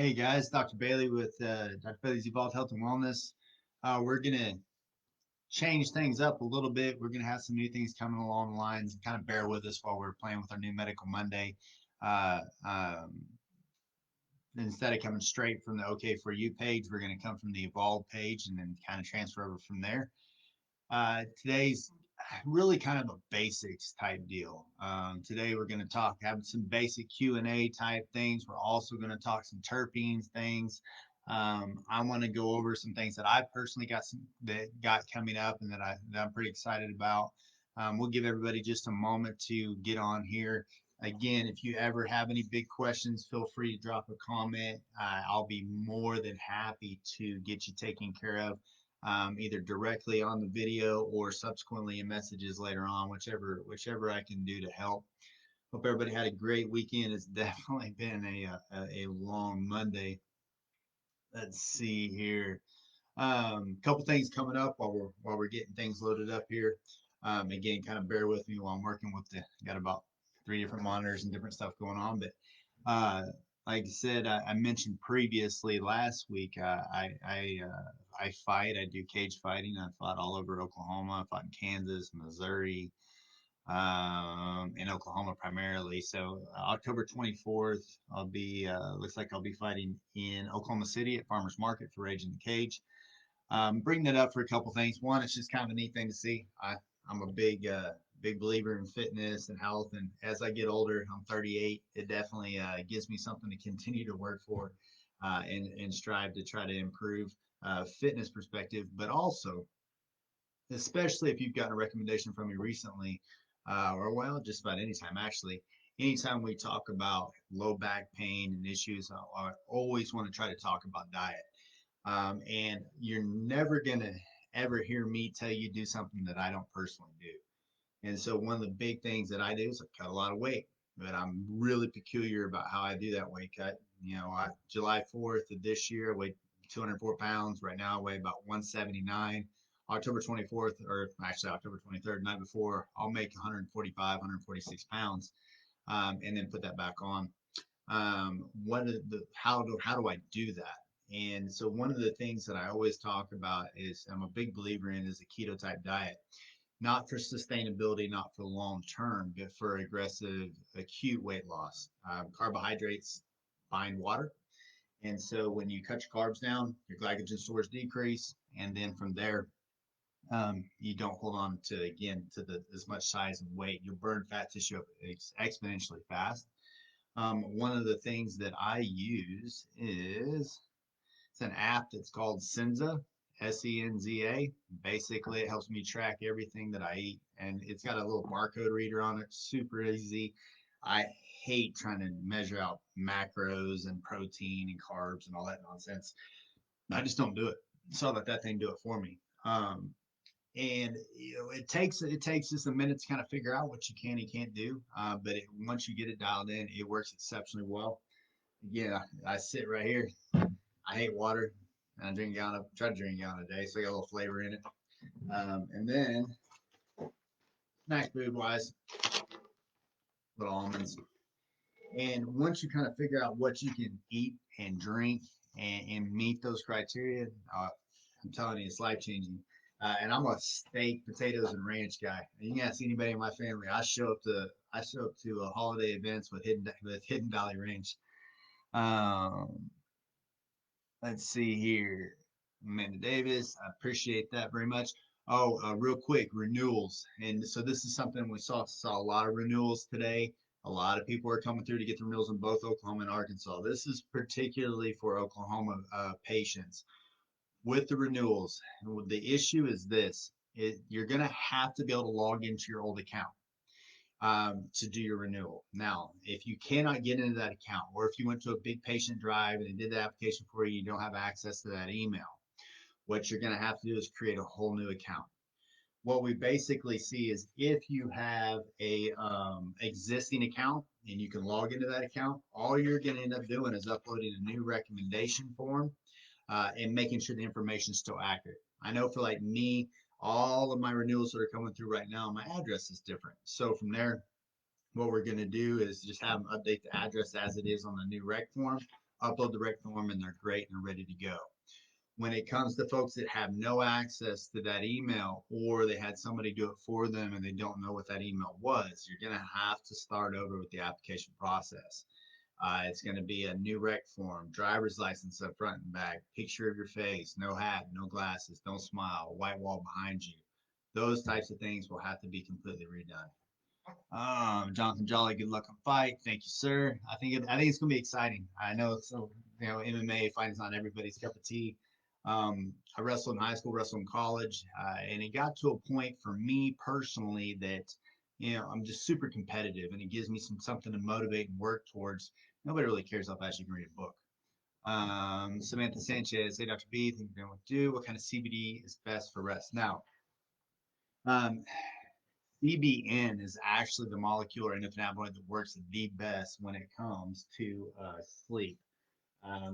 Hey guys, Dr. Bailey with Dr. Bailey's Evolved Health and Wellness. We're going to change things up a little bit. We're going to have some new things coming along the lines. Kind of bear with us while we're playing with our new Medical Monday. Uh, um, Instead of coming straight from the OK for You page, we're going to come from the Evolved page and then kind of transfer over from there. Today's really kind of a basics type deal. Today we're going to have some basic Q&A type things. We're also going to talk some terpenes things. I want to go over some things that I personally got coming up and that I'm pretty excited about. We'll give everybody just a moment to get on here. Again, if you ever have any big questions, feel free to drop a comment. I'll be more than happy to get you taken care of, either directly on the video or subsequently in messages later on, whichever I can do to help. Hope everybody had a great weekend. It's definitely been a long Monday. Let's see here. Couple things coming up while we're getting things loaded up here. Again, kind of bear with me while I'm working with got about 3 different monitors and different stuff going on. But like I said, I mentioned previously last week, I fight. I do cage fighting. I fought all over Oklahoma. I fought in Kansas, Missouri, in Oklahoma primarily. So October 24th, looks like I'll be fighting in Oklahoma City at Farmers Market for Raging the Cage. Bring that up for a couple things. One, it's just kind of a neat thing to see. I'm a big believer in fitness and health, and as I get older, I'm 38. It definitely gives me something to continue to work for, and strive to try to improve fitness perspective, but also, especially if you've gotten a recommendation from me recently, or well, just about anytime actually. Anytime we talk about low back pain and issues, I always want to try to talk about diet. And you're never going to ever hear me tell you do something that I don't personally do. And so one of the big things that I do is I cut a lot of weight, but I'm really peculiar about how I do that weight cut. July 4th of this year, I weighed 204 pounds. Right now, I weigh about 179. October 24th, or actually October 23rd, night before, I'll make 145, 146 pounds, and then put that back on. How do I do that? And so one of the things that I always talk about is I'm a big believer in is a keto type diet, not for sustainability, not for long term, but for aggressive acute weight loss. Carbohydrates bind water. And so when you cut your carbs down, your glycogen stores decrease. And then from there, you don't hold on to as much size and weight. You'll burn fat tissue up exponentially fast. One of the things that I use is it's an app that's called Senza, Senza. Basically, it helps me track everything that I eat, and it's got a little barcode reader on it, super easy. I hate trying to measure out macros and protein and carbs and all that nonsense. I just don't do it. So I let that thing do it for me. And it takes just a minute to kind of figure out what you can and can't do. Once you get it dialed in, it works exceptionally well. Yeah, I sit right here. I hate water, and I drink a gallon. Try to drink a gallon a day, so I got a little flavor in it. And then snack food wise, little almonds. And once you kind of figure out what you can eat and drink and meet those criteria, I'm telling you, it's life changing. And I'm a steak, potatoes, and ranch guy. And you can ask anybody in my family. I show up to holiday events with Hidden Valley Ranch. Um, let's see here. Amanda Davis, I appreciate that very much. Oh, real quick, renewals. And so this is something we saw a lot of renewals today. A lot of people are coming through to get the renewals in both Oklahoma and Arkansas. This is particularly for Oklahoma patients. With the renewals, the issue is this: you're going to have to be able to log into your old account to do your renewal. Now, if you cannot get into that account, or if you went to a big patient drive and they did the application for you, you don't have access to that email, what you're going to have to do is create a whole new account. What we basically see is if you have a existing account and you can log into that account, all you're going to end up doing is uploading a new recommendation form, and making sure the information is still accurate. I know for like me, all of my renewals that are coming through right now, my address is different. So from there, what we're going to do is just have them update the address as it is on the new rec form, upload the rec form, and they're great and they're ready to go. When it comes to folks that have no access to that email, or they had somebody do it for them and they don't know what that email was, you're going to have to start over with the application process. It's going to be a new rec form, driver's license up front and back, picture of your face, no hat, no glasses, don't smile, white wall behind you. Those types of things will have to be completely redone. Jonathan Jolly, good luck on fight. Thank you, sir. I think it's gonna be exciting. I know MMA fighting is not everybody's cup of tea. I wrestled in high school, wrestled in college, and it got to a point for me personally that I'm just super competitive, and it gives me something to motivate and work towards. Nobody really cares how fast you can read a book. Samantha Sanchez, hey Dr. B, think you know what to do. What kind of CBD is best for rest? Now, um, CBN is actually the molecular endocannabinoid that works the best when it comes to sleep.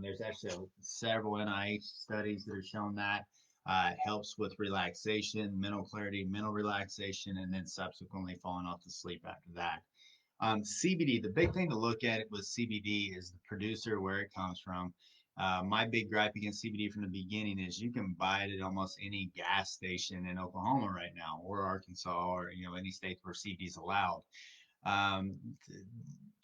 There's actually several NIH studies that have shown that it helps with relaxation, mental clarity, mental relaxation, and then subsequently falling off to sleep after that. CBD, the big thing to look at with CBD is the producer, where it comes from. My big gripe against CBD from the beginning is you can buy it at almost any gas station in Oklahoma right now, or Arkansas, or any state where CBD is allowed. Um,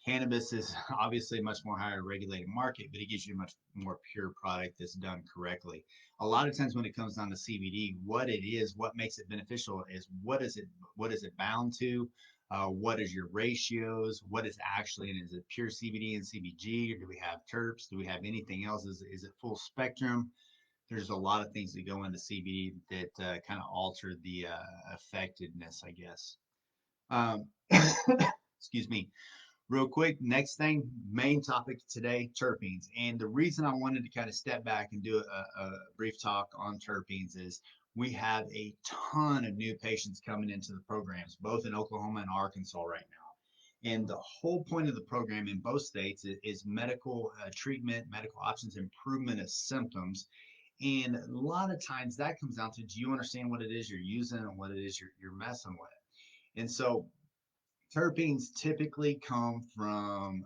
Cannabis is obviously a much more higher regulated market, but it gives you a much more pure product that's done correctly. A lot of times when it comes down to CBD, what it is, what makes it beneficial is what is it bound to? What is your ratios? What is actually, and is it pure CBD and CBG, or do we have terps? Do we have anything else? Is it full spectrum? There's a lot of things that go into CBD that kind of alter the effectiveness, I guess. Um, excuse me. Real quick, next thing, main topic today, terpenes. And the reason I wanted to kind of step back and do a brief talk on terpenes is we have a ton of new patients coming into the programs, both in Oklahoma and Arkansas right now. And the whole point of the program in both states is medical treatment, medical options, improvement of symptoms. And a lot of times that comes down to, do you understand what it is you're using and what it is you're messing with? And so terpenes typically come from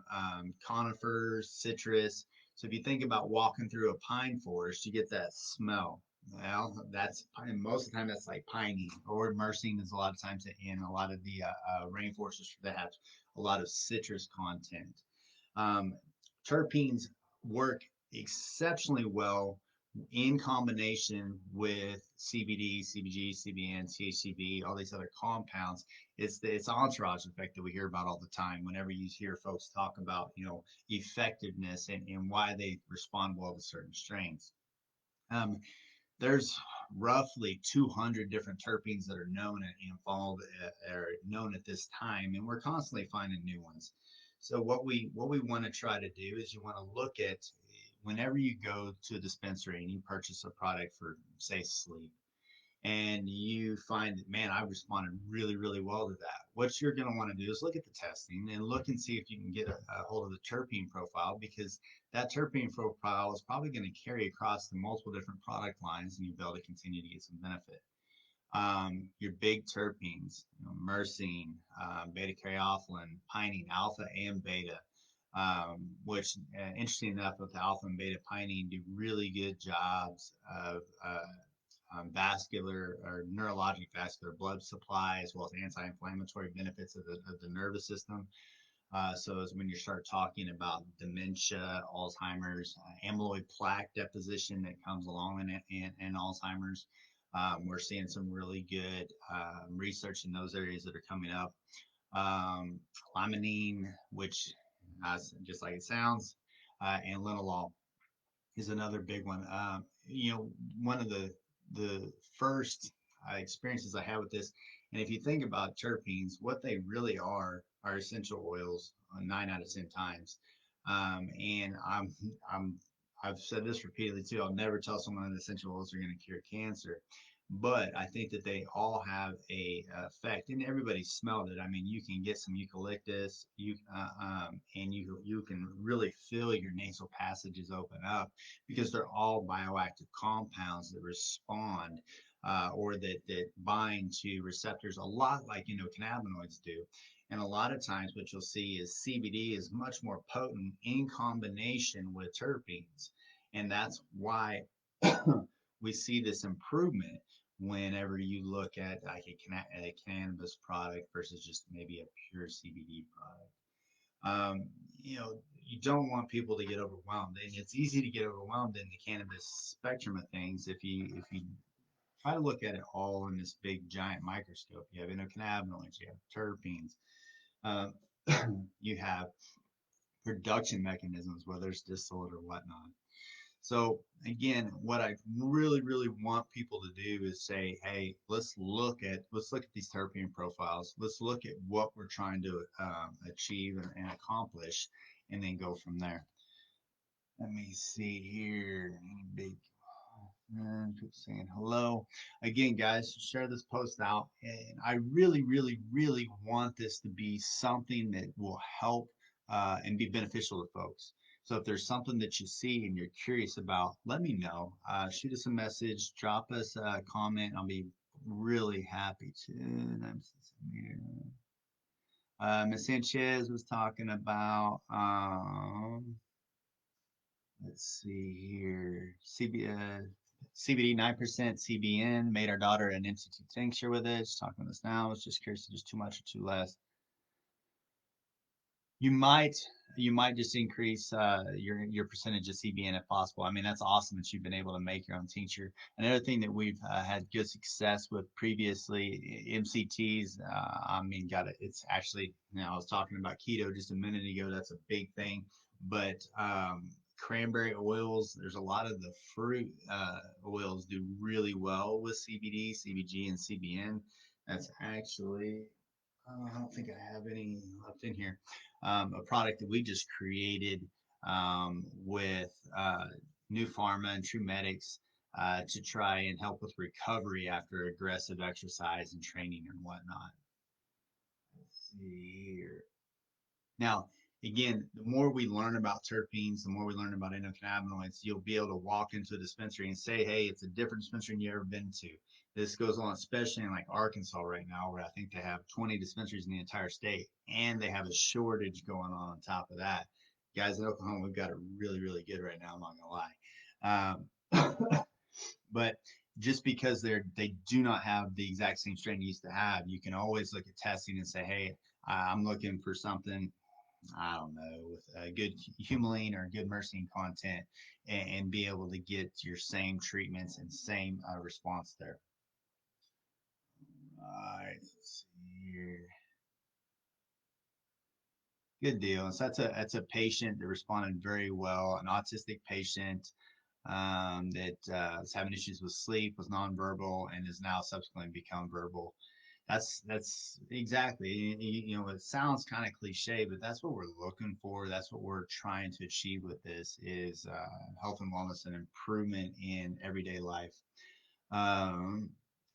conifers, citrus. So if you think about walking through a pine forest, you get that smell. Well, that's most of the time that's like pinene, or myrcene is a lot of times in a lot of the rainforests that have a lot of citrus content. Um, Terpenes work exceptionally well in combination with CBD, CBG, CBN, THCV, all these other compounds. It's entourage effect that we hear about all the time. Whenever you hear folks talk about effectiveness and why they respond well to certain strains. Um, there's roughly 200 different terpenes that are known and involved are known at this time, and we're constantly finding new ones. So what we want to try to do is you want to look at whenever you go to a dispensary and you purchase a product for, say, sleep, and you find that, man, I responded really, really well to that. What you're going to want to do is look at the testing and look and see if you can get a hold of the terpene profile, because that terpene profile is probably going to carry across the multiple different product lines, and you'll be able to continue to get some benefit. Your big terpenes, myrcene, beta caryophyllene, pinene, alpha and beta, which interesting enough, with the alpha and beta pinene do really good jobs of vascular or neurologic vascular blood supply, as well as anti-inflammatory benefits of the nervous system. So as when you start talking about dementia, Alzheimer's, amyloid plaque deposition that comes along in Alzheimer's, we're seeing some really good research in those areas that are coming up. Limonene, which just like it sounds, and linalool is another big one. One of the first experiences I had with this, and if you think about terpenes, what they really are essential oils 9 out of 10 times. And I've said this repeatedly too. I'll never tell someone that essential oils are going to cure cancer, but I think that they all have a effect, and everybody smelled it. I mean, you can get some eucalyptus, and you can really feel your nasal passages open up, because they're all bioactive compounds that respond or that bind to receptors a lot like cannabinoids do. And a lot of times, what you'll see is CBD is much more potent in combination with terpenes. And that's why we see this improvement whenever you look at like a cannabis product versus just maybe a pure CBD product. You don't want people to get overwhelmed, and it's easy to get overwhelmed in the cannabis spectrum of things if you try to look at it all in this big giant microscope. You have endocannabinoids, you have terpenes, uh, you have production mechanisms, whether it's distillate or whatnot. So again, what I really, really want people to do is say, hey, let's look at these terpene profiles. Let's look at what we're trying to achieve and accomplish, and then go from there. Let me see here. Any big people saying hello. Again, guys, share this post out. And I really, really, really want this to be something that will help and be beneficial to folks. So if there's something that you see and you're curious about, let me know. Shoot us a message, drop us a comment. I'll be really happy to. Ms. Sanchez was talking about let's see here. CBD 9% CBN made our daughter an MCT tincture with it. She's talking with us now. I was just curious if just too much or too less. You might you might just increase your percentage of CBN if possible. I mean, that's awesome that you've been able to make your own tincture. Another thing that we've had good success with previously, MCTs. I mean, got it. It's actually, I was talking about keto just a minute ago. That's a big thing, but cranberry oils. There's a lot of the fruit oils do really well with CBD, CBG, and CBN. That's actually I don't think I have any left in here. A product that we just created with New Pharma and True Medics to try and help with recovery after aggressive exercise and training and whatnot. Let's see here. Now, again, the more we learn about terpenes, the more we learn about endocannabinoids, you'll be able to walk into a dispensary and say, hey, it's a different dispensary than you've ever been to. This goes on, especially in like Arkansas right now, where I think they have 20 dispensaries in the entire state, and they have a shortage going on top of that. Guys in Oklahoma, we've got it really, really good right now. I'm not gonna lie. But just because they do not have the exact same strain you used to have, you can always look at testing and say, hey, I'm looking for something I don't know, with a good humulene or good myrcene content and be able to get your same treatments and same response there. All right, let's see here. Good deal. So that's a patient that responded very well, an autistic patient that was having issues with sleep, was nonverbal, and has now subsequently become verbal. That's exactly, it sounds kind of cliche, but that's what we're looking for. That's what we're trying to achieve with this is health and wellness and improvement in everyday life. Um,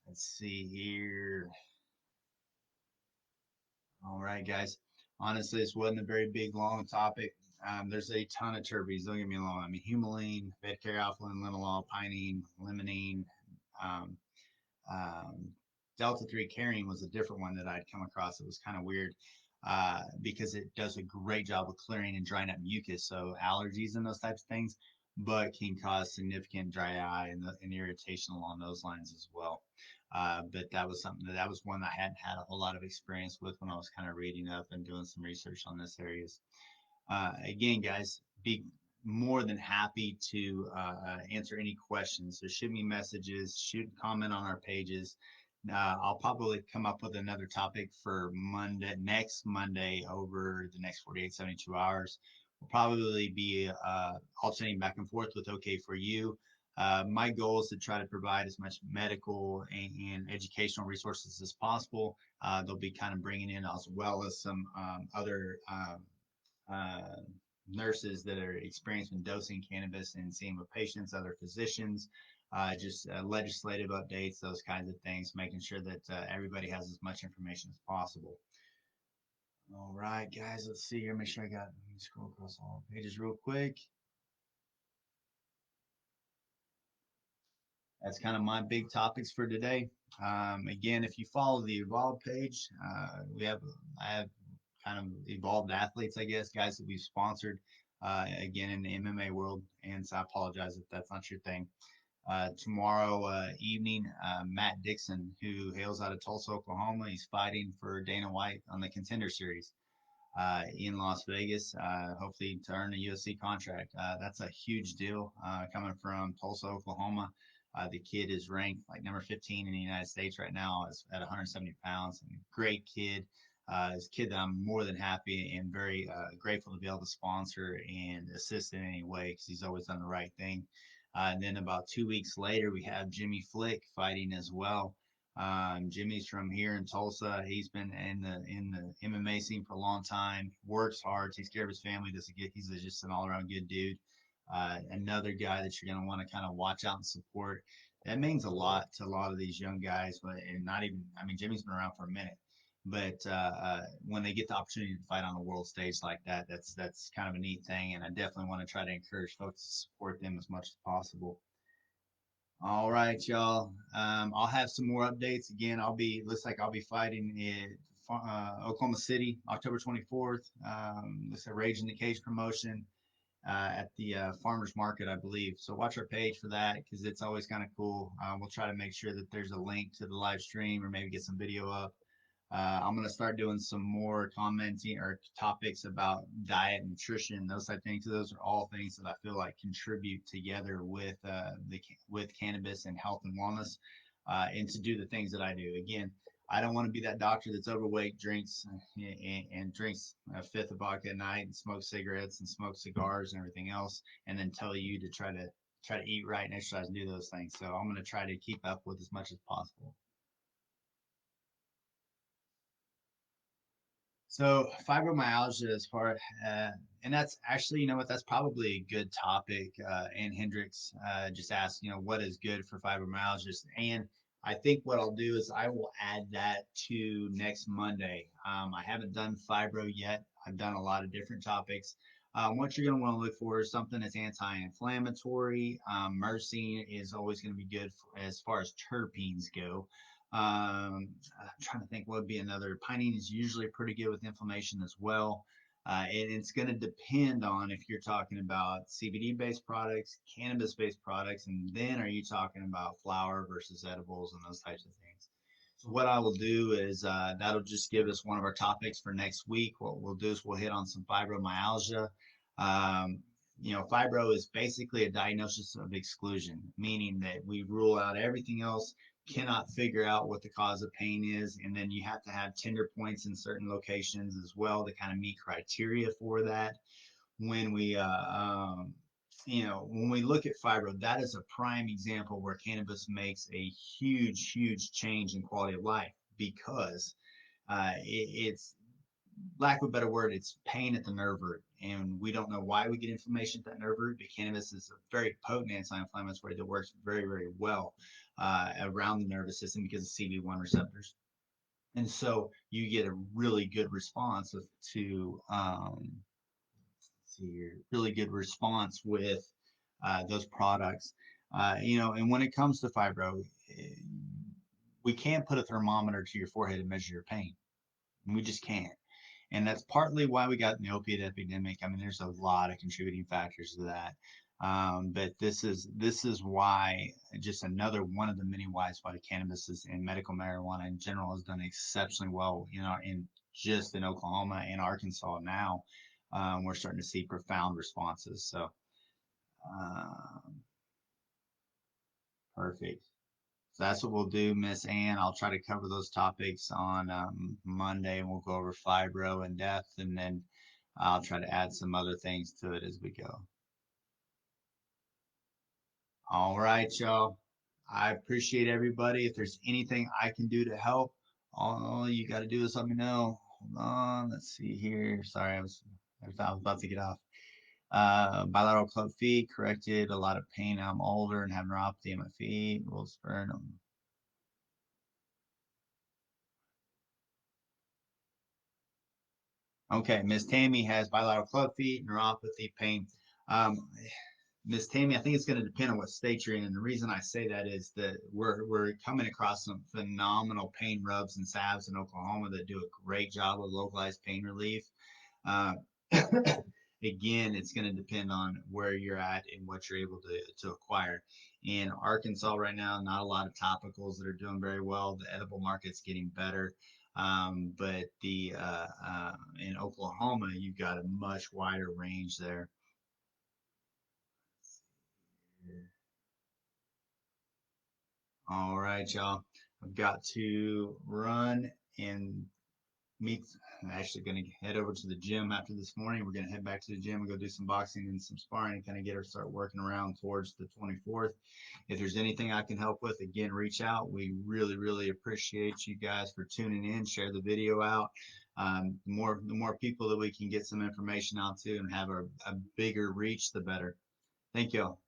let's see here. All right, guys. Honestly, this wasn't a very big, long topic. There's a ton of terpenes. Don't get me wrong. I mean, humulene, beta-caryophyllene, linalool, pinene, limonene, um, um, Delta 3 carrying was a different one that I'd come across. It was kind of weird because it does a great job of clearing and drying up mucus, so allergies and those types of things, but can cause significant dry eye and irritation along those lines as well. But that was something that was one I hadn't had a whole lot of experience with when I was kind of reading up and doing some research on this areas. Again, guys, be more than happy to answer any questions. So shoot me messages, shoot comment on our pages. I'll probably come up with another topic for next Monday over the next 48, 72 hours. We'll probably be alternating back and forth with OK for you. My goal is to try to provide as much medical and educational resources as possible. They'll be kind of bringing in as well as some other uh, nurses that are experienced in dosing cannabis and seeing with patients, other physicians, just legislative updates, those kinds of things, making sure that everybody has as much information as possible. All right, guys, let's see here. Make sure I got, let me scroll across all the pages real quick. That's kind of my big topics for today. Again, if you follow the Evolve page, I have kind of evolved athletes, I guess, guys that we've sponsored again in the MMA world. And so I apologize if that's not your thing. Tomorrow evening, Matt Dixon, who hails out of Tulsa, Oklahoma, he's fighting for Dana White on the Contender Series in Las Vegas, hopefully to earn a UFC contract. That's a huge deal coming from Tulsa, Oklahoma. The kid is ranked like number 15 in the United States right now at 170 pounds. Great kid. Is a kid that I'm more than happy and very grateful to be able to sponsor and assist in any way because he's always done the right thing. And then about 2 weeks later, we have Jimmy Flick fighting as well. Jimmy's from here in Tulsa. He's been in the MMA scene for a long time. Works hard, takes care of his family. He's just an all around good dude. Another guy that you're going to want to kind of watch out and support. That means a lot to a lot of these young guys, but and not even. I mean, Jimmy's been around for a minute, but when they get the opportunity to fight on a world stage like that, that's kind of a neat thing. And I definitely want to try to encourage folks to support them as much as possible. All right, y'all. I'll have some more updates. Again, looks like I'll be fighting in Oklahoma City, October 24th. Looks like Rage in the Cage promotion at the farmers market, I believe. So watch our page for that because it's always kind of cool. We'll try to make sure that there's a link to the live stream or maybe get some video up. I'm going to start doing some more commenting or topics about diet, nutrition, those type of things. So those are all things that I feel like contribute together with cannabis and health and wellness, and to do the things that I do. Again, I don't want to be that doctor that's overweight, drinks and drinks a fifth of vodka at night, and smokes cigarettes and smokes cigars and everything else, and then tell you to try to eat right and exercise and do those things. So I'm going to try to keep up with as much as possible. So fibromyalgia, as far and that's actually, you know what, that's probably a good topic. And Hendricks just asked, what is good for fibromyalgia, and I think what I'll do is I will add that to next Monday. I haven't done fibro yet. I've done a lot of different topics. What you're going to want to look for is something that's anti-inflammatory. Myrcene is always going to be good as far as terpenes go. I'm trying to think what would be another. Pinene is usually pretty good with inflammation as well. And it's going to depend on if you're talking about CBD based products, cannabis based products, and then are you talking about flower versus edibles and those types of things. So what I will do is that'll just give us one of our topics for next week. What we'll do is we'll hit on some fibromyalgia. Um, fibro is basically a diagnosis of exclusion, meaning that we rule out everything else, cannot figure out what the cause of pain is, and then you have to have tender points in certain locations as well to kind of meet criteria for that. When we when we look at fibro, that is a prime example where cannabis makes a huge change in quality of life because it's, lack of a better word, it's pain at the nerve root. And we don't know why we get inflammation at that nerve root, but cannabis is a very potent anti-inflammatory that works very well around the nervous system because of CB1 receptors. And so you get a really good response to see here, really good response with those products. And when it comes to fibro, we can't put a thermometer to your forehead and measure your pain. We just can't. And that's partly why we got the opiate epidemic. I mean, there's a lot of contributing factors to that. But this is why, just another one of the many whys why cannabis is, and medical marijuana in general has done exceptionally well, in Oklahoma and Arkansas now. We're starting to see profound responses. So um, perfect. So that's what we'll do, Miss Ann. I'll try to cover those topics on Monday, and we'll go over fibro in depth, and then I'll try to add some other things to it as we go. All right, y'all. I appreciate everybody. If there's anything I can do to help, all you got to do is let me know. Hold on. Let's see here. Sorry, I was about to get off. Bilateral club feet corrected a lot of pain. I'm older and have neuropathy in my feet. Will spurn them. Okay, Miss Tammy has bilateral club feet, neuropathy, pain. Um, Miss Tammy, I think it's going to depend on what state you're in, and the reason I say that is that we're coming across some phenomenal pain rubs and salves in Oklahoma that do a great job of localized pain relief. Uh, Again, it's going to depend on where you're at and what you're able to acquire. In Arkansas right now, not a lot of topicals that are doing very well. The edible market's getting better. But in Oklahoma, you've got a much wider range there. All right, y'all. I've got to run and meet. I'm actually going to head over to the gym after this morning. We're going to head back to the gym and go do some boxing and some sparring and kind of get her start working around towards the 24th. If there's anything I can help with, again, reach out. We really, really appreciate you guys for tuning in. Share the video out. The more people that we can get some information out to and have a bigger reach, the better. Thank you all.